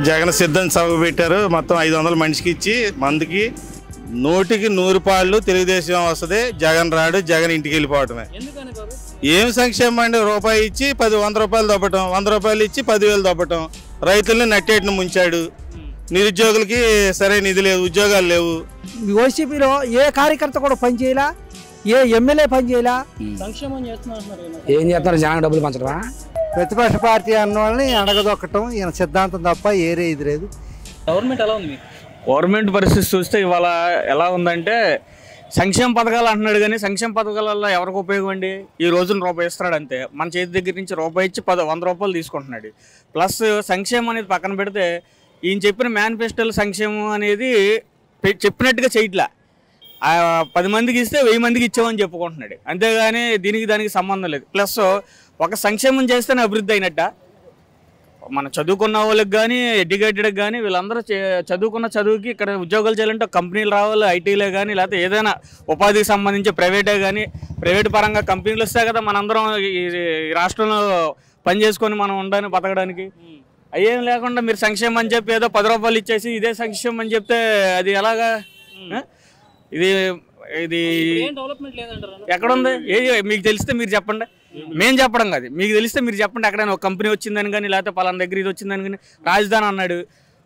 జగన్ సిద్ధం సభ పెట్టారు. మొత్తం 500 మనిషికి ఇచ్చి మందికి 100కి 100 పాళ్ళు తెలుగుదేశం వస్తుంది. జగన్ రాడు, జగన్ ఇంటికి వెళ్ళిపోవటమే. ఏం సంక్షేమం అండి? రూపాయి ఇచ్చి 100 రూపాయలు దొబ్బటం, 100 రూపాయలు ఇచ్చి 10,000 దొబ్బటం. రైతుల్ని నట్టేటిని ముంచాడు. నిరుద్యోగులకి సరైన నిధి లేదు, ఉద్యోగాలు లేవు. వైసీపీలో ఏ కార్యకర్త కూడా పనిచేయాల, ఏ ఎమ్మెల్యే పనిచేయాల. సంక్షేమం చేస్తున్నారు. ఏం చేస్తున్నారు? జనానికి డబ్బులు పంచడమా? ప్రతిపక్ష పార్టీ అన్న వాళ్ళని అడగదొక్కటం ఈయన సిద్ధాంతం తప్ప ఏరే ఇది లేదు. గవర్నమెంట్ ఎలా ఉంది? గవర్నమెంట్ పరిస్థితి చూస్తే ఇవాళ ఎలా ఉందంటే సంక్షేమ పథకాలు అంటున్నాడు, కానీ సంక్షేమ పథకాల వల్ల ఎవరికి ఉపయోగం అండి? ఈ రోజున రూపాయి ఇస్తున్నాడు అంతే. మన చేతి దగ్గర నుంచి రూపాయి ఇచ్చి 100 రూపాయలు తీసుకుంటున్నాడు. ప్లస్ సంక్షేమం అనేది పక్కన పెడితే ఈయన చెప్పిన మేనిఫెస్టోలో సంక్షేమం అనేది చెప్పినట్టుగా చేయట్లా. 10 మందికి ఇస్తే 1000 మందికి ఇచ్చామని చెప్పుకుంటున్నాడు, అంతేగాని దానికి సంబంధం లేదు. ప్లస్ ఒక సంక్షేమం చేస్తేనే అభివృద్ధి అయినట్ట. మన చదువుకున్న వాళ్ళకి కానీ ఎడ్యుకేటెడ్కి కానీ వీళ్ళందరూ చదువుకున్న చదువుకి ఇక్కడ ఉద్యోగాలు చేయాలంటే కంపెనీలు రావాలి, ఐటీలే కానీ లేకపోతే ఏదైనా ఉపాధికి సంబంధించి ప్రైవేటే కానీ ప్రైవేట్ పరంగా కంపెనీలు వస్తాయి కదా. మనందరం ఈ రాష్ట్రంలో పని చేసుకొని మనం ఉండడానికి బతకడానికి. అయ్యేం లేకుండా మీరు సంక్షేమం అని చెప్పి ఏదో 10 రూపాయలు ఇచ్చేసి ఇదే సంక్షేమం అని చెప్తే అది ఎలాగా? ఇది ఎక్కడుంది? మీకు తెలిస్తే మీరు చెప్పండి, మేము చెప్పడం కాదు. మీకు తెలిస్తే మీరు చెప్పండి. ఎక్కడైనా ఒక కంపెనీ వచ్చిందని కానీ లేకపోతే పలానా దగ్గర ఇది వచ్చిందని కానీ. రాజధాని అన్నాడు.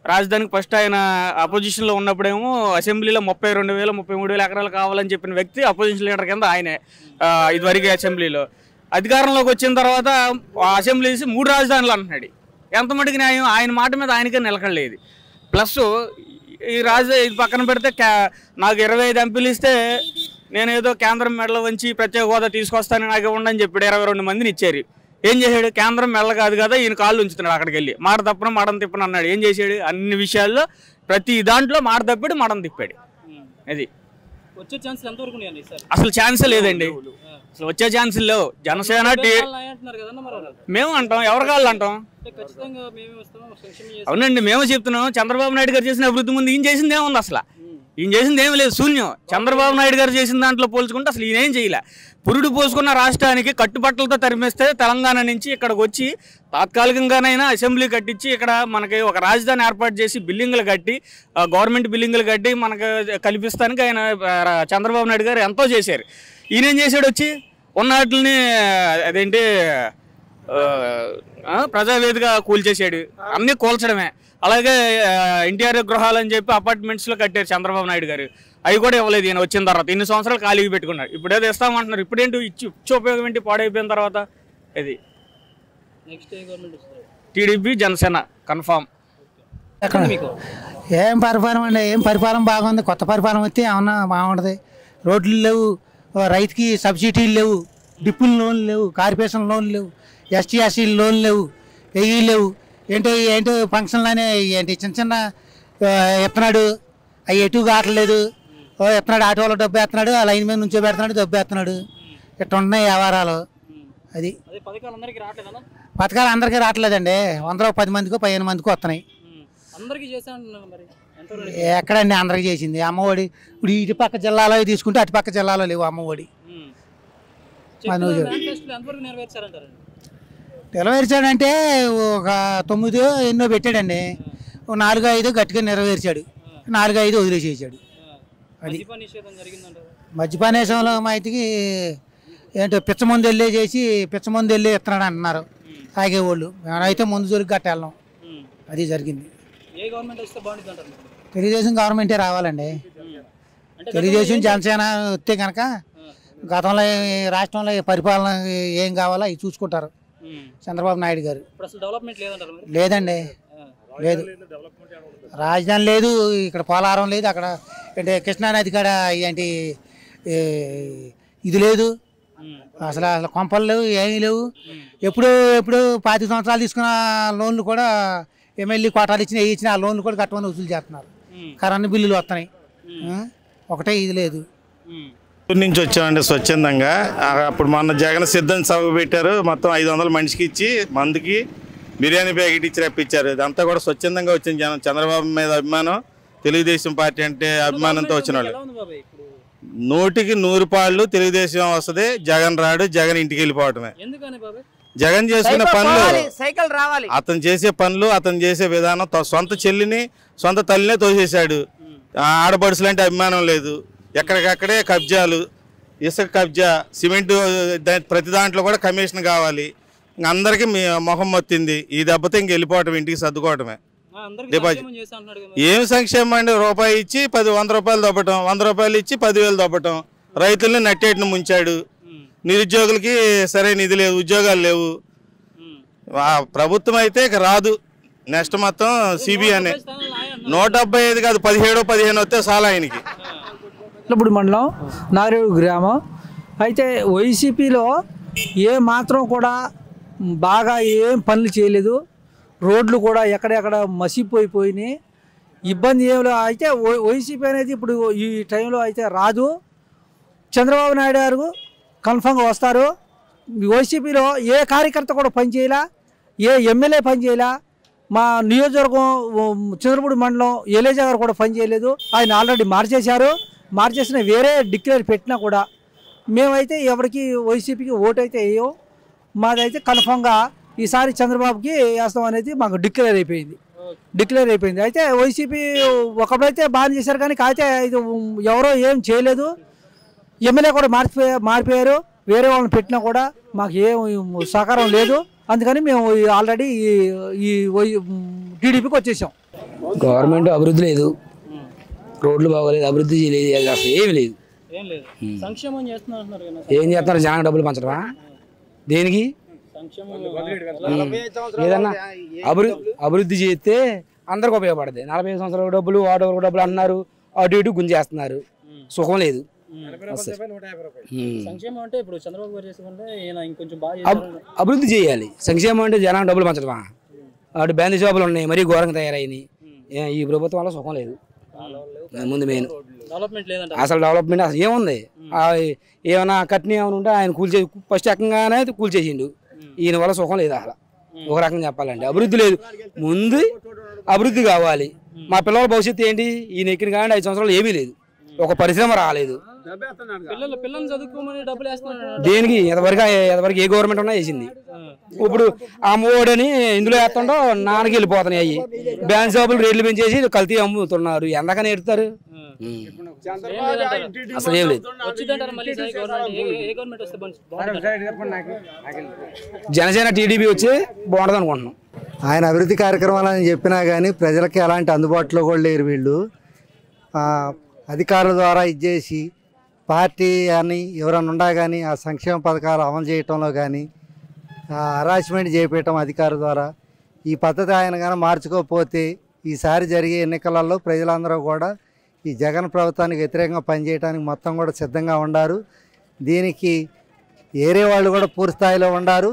రాజధానికి ఫస్ట్ ఆయన అపోజిషన్లో ఉన్నప్పుడేమో అసెంబ్లీలో 32,000 33,000 ఎకరాలు కావాలని చెప్పిన వ్యక్తి అపోజిషన్ లీడర్ కింద ఆయనే ఇదివరకు అసెంబ్లీలో. అధికారంలోకి వచ్చిన తర్వాత అసెంబ్లీ 3 రాజధానులు అంటున్నాడు. ఎంత మటుకు న్యాయం? ఆయన మాట మీద ఆయనకే నిలకడలేదు. ప్లస్ ఈ ఇది పక్కన పెడితే నాకు 25 ఎంపీలు ఇస్తే నేనేదో కేంద్రం మెడలో వంచి ప్రత్యేక హోదా తీసుకొస్తానని నాకు ఇవ్వండి చెప్పాడు. 22 మందిని ఇచ్చారు. ఏం చేశాడు? కేంద్రం మెడల కాదు కదా, ఈయన కాళ్ళు ఉంచుతున్నాడు. అక్కడికి వెళ్ళి మాట తప్పను మడం తిప్పను అన్నాడు. ఏం చేశాడు? అన్ని విషయాల్లో ప్రతి దాంట్లో మాట తప్పాడు, మడం తిప్పాడు. అది అసలు ఛాన్సే లేదండి. అసలు వచ్చే ఛాన్సులు లేవు. జనసేన మేము అంటాం, ఎవరి కాళ్ళు అంటాం. అవునండి, మేము చెప్తున్నాం. చంద్రబాబు నాయుడు గారు చేసిన అభివృద్ధి ముందు ఈయన చేసింది ఏముంది? అసలు ఈయన చేసింది ఏమి లేదు, శూన్యం. చంద్రబాబు నాయుడు గారు చేసిన దాంట్లో పోల్చుకుంటే అసలు ఈయన ఏం చేయలే. పురుడు పోసుకున్న రాష్ట్రానికి కట్టుబట్టలతో తరిమేస్తే తెలంగాణ నుంచి ఇక్కడికి వచ్చి తాత్కాలికంగానైనా అసెంబ్లీ కట్టించి ఇక్కడ మనకి ఒక రాజధాని ఏర్పాటు చేసి బిల్డింగ్లు కట్టి గవర్నమెంట్ బిల్డింగ్లు కట్టి మనకు కల్పిస్తానికి ఆయన చంద్రబాబు నాయుడు గారు ఎంతో చేశారు. ఈయన ఏం చేశాడు? వచ్చి ఉన్న వాటిని అదేంటి ప్రజావేదిక కూల్చేసాడు. అన్నీ కూల్చడమే. అలాగే ఎన్టీఆర్ గృహాలు అని చెప్పి అపార్ట్మెంట్స్లో కట్టారు చంద్రబాబు నాయుడు గారు. అవి కూడా ఇవ్వలేదు ఈయన వచ్చిన తర్వాత. ఇన్ని సంవత్సరాలు ఖాళీకి పెట్టుకున్నాడు. ఇప్పుడు ఏదో ఇస్తామంటున్నారు. ఇప్పుడేంటి ఇచ్చి ఉపయోగం ఏంటి? పాడైపోయిన తర్వాత ఇది టీడీపీ జనసేన కన్ఫామ్. ఏం పరిపాలన అండి? ఏం పరిపాలన బాగుంది. కొత్త పరిపాలన వస్తే ఏమన్నా బాగుంటుంది. రోడ్లు లేవు, రైతుకి సబ్సిడీలు లేవు, డిప్పులు లోన్లు లేవు, కార్పొరేషన్ లోన్లు లేవు, ఎస్టీ లోన్లు లేవు, ఏవి లేవు. ఏంటో ఫంక్షన్లు అనే ఏంటి చిన్న ఎత్తనాడు, అవి ఎటు కావట్లేదు. ఎత్తనాడు, ఆటోలో డబ్బు ఎత్తనాడు, ఆ లైన్ మీద నుంచో పెడుతున్నాడు, డబ్బు ఎత్తనాడు. ఇట్లా ఉన్నాయి వ్యవహారాలు. అది పథకాలు అందరికీ రావట్లేదండి. 10 మందికో 15 మందికో వస్తున్నాయి. ఎక్కడండి అందరికి చేసింది? అమ్మఒడి ఇప్పుడు ఇటు పక్క జిల్లాలో తీసుకుంటే అటు పక్క జిల్లాలో లేవు అమ్మఒడి. నెరవేర్చాడంటే ఒక 9 ఎన్నో పెట్టాడండి. 4-5 గట్టిగా నెరవేర్చాడు, 4-5 వదిలేసేసాడు. అది మద్యపానేశంలో మాయికి ఏంటో పిచ్చమందు వెళ్ళే చేసి పిచ్చమందు వెళ్ళి ఇస్తున్నాడు అంటున్నారు తాగేవాళ్ళు. మేమైతే ముందు జోలికి గట్ట వెళ్ళాం. అది జరిగింది. తెలుగుదేశం గవర్నమెంటే రావాలండి. తెలుగుదేశం జనసేన వస్తే కనుక గతంలో రాష్ట్రంలో పరిపాలన ఏం కావాలో అవి చూసుకుంటారు చంద్రబాబు నాయుడు గారు. లేదండి, లేదు. రాజధాని లేదు, ఇక్కడ పోలవరం లేదు, అక్కడ అంటే కృష్ణానది కాడ ఏంటి ఇది లేదు. అసలు కొంపలు లేవు, ఏమీ లేవు. ఎప్పుడు 25 సంవత్సరాలు తీసుకున్న లోన్లు కూడా ఎమ్మెల్యే కోటాలు ఇచ్చిన ఆ లోన్లు కూడా కట్టమని వసూలు చేస్తున్నారు. కరెంటు బిల్లులు వస్తున్నాయి. ఒకటే ఇది లేదు. నుంచి వచ్చామండి స్వచ్ఛందంగా. అప్పుడు మొన్న జగన్ సిద్ధం సభ పెట్టారు. మొత్తం 500 మనిషికి ఇచ్చి మందికి బిర్యానీ ప్యాకెట్ ఇచ్చి రప్పించారు. ఇదంతా కూడా స్వచ్ఛందంగా వచ్చిన జనం. చంద్రబాబు మీద అభిమానం, తెలుగుదేశం పార్టీ అంటే అభిమానంతో వచ్చిన వాళ్ళు. 100కి 100 పాళ్ళు తెలుగుదేశం వస్తుంది. జగన్ రాడు, జగన్ ఇంటికి వెళ్ళిపోవటమే. జగన్ చేసుకునే పనులు, సైకిల్ రావాలి, అతను చేసే పనులు, అతను చేసే విధానం, సొంత చెల్లిని సొంత తల్లినే తోసేశాడు. ఆడబడుసులంటే అభిమానం లేదు, ఎక్కడికక్కడే కబ్జాలు, ఇసుక కబ్జా, సిమెంటు, ప్రతి దాంట్లో కూడా కమిషన్ కావాలి. అందరికీ మొహం మొత్తింది. ఈ దెబ్బతో ఇంక వెళ్ళిపోవటం, ఇంటికి సర్దుకోవటమే. డిపాజిట్ ఏం సంక్షేమం అండి? రూపాయి ఇచ్చి 100 రూపాయలు దొబ్బటం, 100 రూపాయలు ఇచ్చి 10,000 దొబ్బటం, రైతుల్ని నట్టేటిని ముంచాడు. నిరుద్యోగులకి సరైన నిధి లేదు, ఉద్యోగాలు లేవు. ప్రభుత్వం అయితే ఇక రాదు. నెక్స్ట్ మొత్తం సిబిఐ 175 కాదు 17, 15 వస్తే చాలా ఆయనకి. ఇప్పుడు మండలం నారేడు గ్రామం అయితే వైసీపీలో ఏ మాత్రం కూడా బాగా ఏం పనులు చేయలేదు. రోడ్లు కూడా ఎక్కడెక్కడ మసిపోయిపోయినాయి, ఇబ్బంది ఏమి లేదు. అయితే వైసీపీ అనేది ఇప్పుడు ఈ టైంలో అయితే రాదు. చంద్రబాబు నాయుడు గారు కన్ఫర్మ్గా వస్తారు. వైసీపీలో ఏ కార్యకర్త కూడా పనిచేయాల, ఏ ఎమ్మెల్యే పనిచేయాల. మా నియోజకవర్గం చంద్రపూడి మండలం ఎలేజా గారు కూడా పనిచేయలేదు. ఆయన ఆల్రెడీ మార్చేసిన వేరే డిక్లేర్ పెట్టినా కూడా మేమైతే ఎవరికి వైసీపీకి ఓటు అయితే వేయం. మాదైతే కన్ఫర్మ్గా ఈసారి చంద్రబాబుకి వేస్తాం అనేది మాకు డిక్లేర్ అయిపోయింది. అయితే వైసీపీ ఒకప్పుడైతే బాగా చేశారు, కానీ అయితే ఇది ఎవరో ఏం చేయలేదు. ఎమ్మెల్యే కూడా మారిపోయారు. వేరే వాళ్ళని పెట్టినా కూడా మాకు ఏం సహకారం లేదు. అందుకని మేము ఆల్రెడీ ఈ టీడీపీకి వచ్చేసాం. గవర్నమెంట్ అభివృద్ధి లేదు, రోడ్లు బాగోలేదు, అభివృద్ధి లేదు, అసలు ఏమి లేదు. ఏం చేస్తున్నారు? జనానికి డబ్బులు పంచడమా? దేనికి? ఏదన్నా అభివృద్ధి చేస్తే అందరికి ఉపయోగపడదు. 45 సంవత్సరాల డబ్బులు, వాటి డబ్బులు అన్నారు, అటు ఇటు గుంజేస్తున్నారు. సుఖం లేదు. అభివృద్ధి చేయాలి. సంక్షేమం అంటే జనానికి డబ్బులు పంచడమా? అటు బ్యాండ్ షాపులు ఉన్నాయి, మరీ ఘోరంగా తయారైనాయి. ఈ ప్రభుత్వం వల్ల సుఖం లేదు. ముందు మెయిన్ అసలు డెవలప్మెంట్ అసలు ఏముంది? ఏమైనా కట్నీ ఏమైనా ఉంటే ఆయన ఫస్ట్ రకంగానే కూల్చేసిండు. ఈయన వల్ల సుఖం లేదు అసలు. ఒక రకంగా చెప్పాలంటే అభివృద్ధి లేదు. ముందు అభివృద్ధి కావాలి. మా పిల్లల భవిష్యత్తు ఏంటి? ఈయన ఎక్కిన కానీ 5 సంవత్సరాలు ఏమీ లేదు, ఒక పరిశ్రమ రాలేదు. దేనికి? ఎంతవరకు ఏ గవర్నమెంట్ ఉన్నా వేసింది. ఇప్పుడు అమ్మఒడని ఇందులో వేస్తుండో నాన్నకి వెళ్ళిపోతున్నాయి. అయ్యి బ్యాంక్ షాపులు రేట్లు పెంచేసి కల్తీ అమ్ముతున్నారు. ఎంతకని ఎడతారు? అసలు ఏం లేదు. జనసేన టీడీపీ వచ్చి బాగుంటుంది అనుకుంటున్నాం. ఆయన అభివృద్ధి కార్యక్రమాలని చెప్పినా కానీ ప్రజలకి ఎలాంటి అందుబాటులో కూడా లేరు. వీళ్ళు అధికారుల ద్వారా ఇచ్చేసి పార్టీ అని ఎవరైనా ఉండా కానీ ఆ సంక్షేమ పథకాలు అమలు చేయటంలో కానీ హరాస్మెంట్ చేపట్టడం అధికారుల ద్వారా. ఈ పద్ధతి ఆయన కానీ మార్చుకోకపోతే ఈసారి జరిగే ఎన్నికలలో ప్రజలందరూ కూడా ఈ జగన్ ప్రభుత్వానికి వ్యతిరేకంగా పనిచేయడానికి మొత్తం కూడా సిద్ధంగా ఉన్నారు. దీనికి ఏరే వాళ్ళు కూడా పూర్తి స్థాయిలో ఉన్నారు.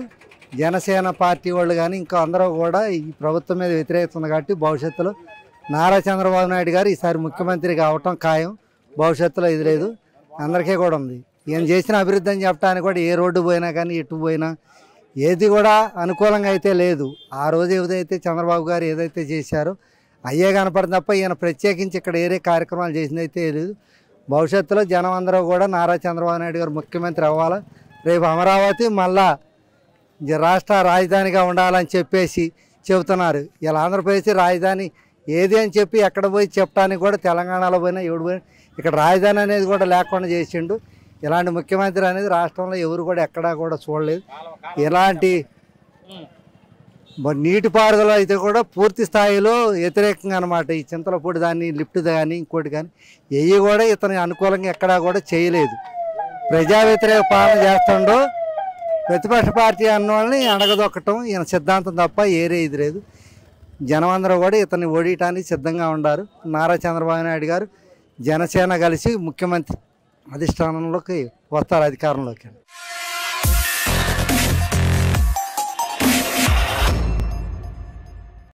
జనసేన పార్టీ వాళ్ళు కానీ ఇంకా అందరూ కూడా ఈ ప్రభుత్వం మీద వ్యతిరేకత ఉంది. కాబట్టి భవిష్యత్తులో నారా చంద్రబాబు నాయుడు గారు ఈసారి ముఖ్యమంత్రి కావటం ఖాయం. భవిష్యత్తులో ఇది లేదు, అందరికీ కూడా ఉంది. ఈయన చేసిన అభివృద్ధి అని చెప్పడానికి కూడా ఏ రోడ్డు పోయినా కానీ ఎటు పోయినా ఏది కూడా అనుకూలంగా అయితే లేదు. ఆ రోజు ఏదైతే చంద్రబాబు గారు ఏదైతే చేశారో అయ్యే కనపడింది తప్ప ఈయన ప్రత్యేకించి ఇక్కడ ఏరే కార్యక్రమాలు చేసిందైతే లేదు. భవిష్యత్తులో జనం అందరూ కూడా నారా చంద్రబాబు నాయుడు గారు ముఖ్యమంత్రి అవ్వాలి. రేపు అమరావతి మళ్ళా రాష్ట్ర రాజధానిగా ఉండాలని చెప్పేసి చెబుతున్నారు. ఇలా ఆంధ్రప్రదేశ్ రాజధాని ఏది అని చెప్పి ఎక్కడ పోయి చెప్పడానికి కూడా తెలంగాణలో పోయినా ఎవడు పోయినా ఇక్కడ రాజధాని అనేది కూడా లేకుండా చేసిండు. ఇలాంటి ముఖ్యమంత్రి అనేది రాష్ట్రంలో ఎవరు కూడా ఎక్కడా కూడా చూడలేదు. ఇలాంటి నీటిపారుదల అయితే కూడా పూర్తి స్థాయిలో వ్యతిరేకంగా అనమాట. ఈ చింతలపూడి దాన్ని లిఫ్ట్ కానీ ఇంకోటి కానీ ఏవి కూడా ఇతని అనుకూలంగా ఎక్కడా కూడా చేయలేదు. ప్రజా వ్యతిరేక పాలన చేస్తుండో ప్రతిపక్ష పార్టీ అన్న వాళ్ళని అడగదొక్కటం ఈయన సిద్ధాంతం తప్ప ఏరే ఇది లేదు. జనం అందరూ కూడా ఇతన్ని ఓడియటానికి సిద్ధంగా ఉన్నారు. నారా చంద్రబాబు నాయుడు గారు జనసేన కలిసి ముఖ్యమంత్రి అధిష్టానంలోకి వస్తారు, అధికారంలోకి.